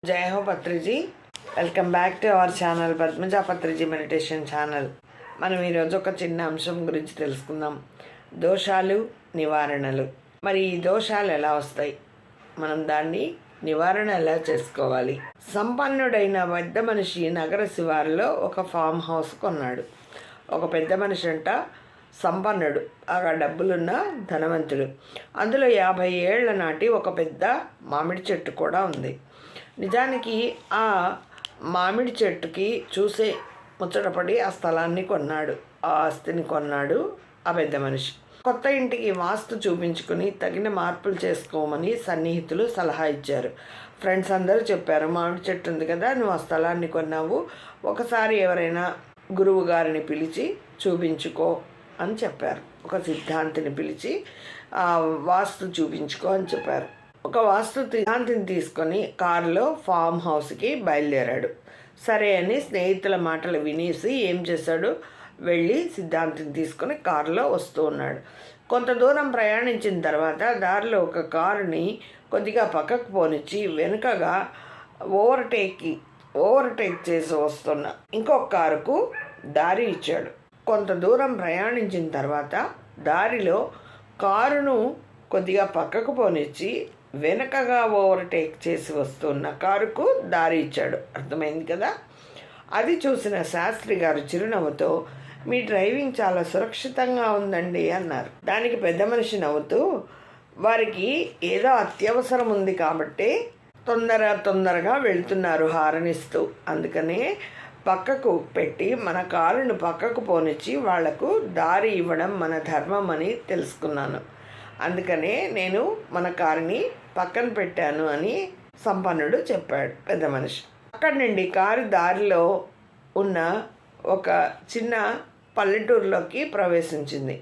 జై హో Patriji. Welcome back to our channel Padmaja Patriji meditation channel. మనం ఈరోజు ఒక చిన్న అంశం గురించి తెలుసుకుందాం. దోషాలు, నివారణలు. మరి ఈ దోషాలు ఎలా వస్తాయి, మనం దాన్ని నివారణ ఎలా చేసుకోవాలి? సంపన్నుడైన పెద్ద మనిషి నగర శివారులో ఒక ఫామ్ హౌస్ కొన్నాడు. ఒక పెద్ద మనిషి అంట సంపన్నుడు, ఆ డబ్బులున్న ధనవంతుడు. అందులో 50 ఏళ్ల నాటి ఒక పెద్ద మామిడి చెట్టు కూడా ఉంది. నిజానికి ఆ మామిడి చెట్టుకి చూసే ముచ్చటపడి ఆ స్థలాన్ని కొన్నాడు, ఆ ఆస్తిని కొన్నాడు ఆ పెద్ద మనిషి. కొత్త ఇంటికి వాస్తు చూపించుకుని తగిన మార్పులు చేసుకోమని సన్నిహితులు సలహా ఇచ్చారు. ఫ్రెండ్స్ అందరూ చెప్పారు, మామిడి చెట్టు ఉంది కదా, నువ్వు ఆ స్థలాన్ని కొన్నావు, ఒకసారి ఎవరైనా గురువు గారిని పిలిచి చూపించుకో అని చెప్పారు. ఒక సిద్ధాంతిని పిలిచి వాస్తు చూపించుకో అని చెప్పారు. ఒక వాస్తు సిద్ధాంతిని తీసుకొని కారులో ఫామ్ హౌస్కి బయలుదేరాడు. సరే అని స్నేహితుల మాటలు వినేసి ఏం చేశాడు, వెళ్ళి సిద్ధాంతిని తీసుకొని కారులో వస్తూ ఉన్నాడు. కొంత దూరం ప్రయాణించిన తర్వాత దారిలో ఒక కారుని కొద్దిగా పక్కకు పోనిచ్చి వెనుకగా ఓవర్టేక్ చేసి వస్తున్న ఇంకొక కారుకు దారి ఇచ్చాడు. కొంత దూరం ప్రయాణించిన తర్వాత దారిలో కారును కొద్దిగా పక్కకు పోనిచ్చి వెనకగా ఓవర్టేక్ చేసి వస్తున్న కారుకు దారి ఇచ్చాడు. అర్థమైంది కదా? అది చూసిన శాస్త్రి గారు చిరునవ్వుతో, మీ డ్రైవింగ్ చాలా సురక్షితంగా ఉందండి అన్నారు. దానికి పెద్ద మనిషి నవ్వుతూ, వారికి ఏదో అత్యవసరం ఉంది కాబట్టి తొందరగా వెళ్తున్నారు హారనిస్తూ, అందుకనే పక్కకు పెట్టి మన కారును పక్కకు పోనిచ్చి వాళ్లకు దారి ఇవ్వడం మన ధర్మం అని తెలుసుకున్నాను, అందుకనే నేను మన కారుని పక్కన పెట్టాను అని సంపన్నుడు చెప్పాడు పెద్ద మనిషి. అక్కడి నుండి కారు దారిలో ఉన్న ఒక చిన్న పల్లెటూరులోకి ప్రవేశించింది.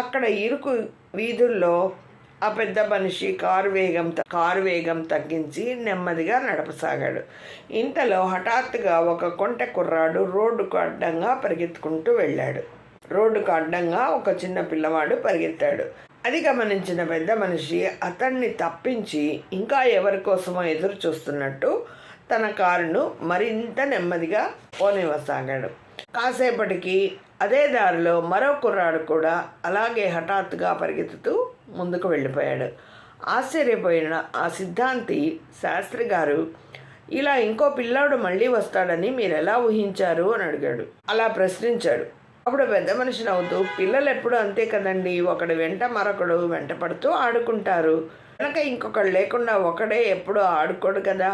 అక్కడ ఇరుకు వీధుల్లో ఆ పెద్ద మనిషి కారు వేగం తగ్గించి నెమ్మదిగా నడపసాగాడు. ఇంతలో హఠాత్తుగా ఒక కొంటె కుర్రాడు రోడ్డుకు అడ్డంగా పరిగెత్తుకుంటూ వెళ్ళాడు. రోడ్డుకు అడ్డంగా ఒక చిన్న పిల్లవాడు పరిగెత్తాడు. అది గమనించిన పెద్ద మనిషి అతన్ని తప్పించి ఇంకా ఎవరి కోసమో ఎదురు చూస్తున్నట్టు తన కారును మరింత నెమ్మదిగా పోనివ్వసాగాడు. కాసేపటికి అదే దారిలో మరో కుర్రాడు కూడా అలాగే హఠాత్తుగా పరిగెత్తుతూ ముందుకు వెళ్ళిపోయాడు. ఆశ్చర్యపోయిన ఆ సిద్ధాంతి శాస్త్రి గారు, ఇలా ఇంకో పిల్లాడు మళ్ళీ వస్తాడని మీరు ఎలా ఊహించారు అని అడిగాడు. అలా ప్రశ్నించాడు. అప్పుడు పెద్ద మనిషి నవ్వుతూ, పిల్లలు ఎప్పుడు అంతే కదండి, ఒకడు వెంట మరొకడు వెంట పడుతూ ఆడుకుంటారు, వెనక ఇంకొకడు లేకుండా ఒకడే ఎప్పుడు ఆడుకోడు కదా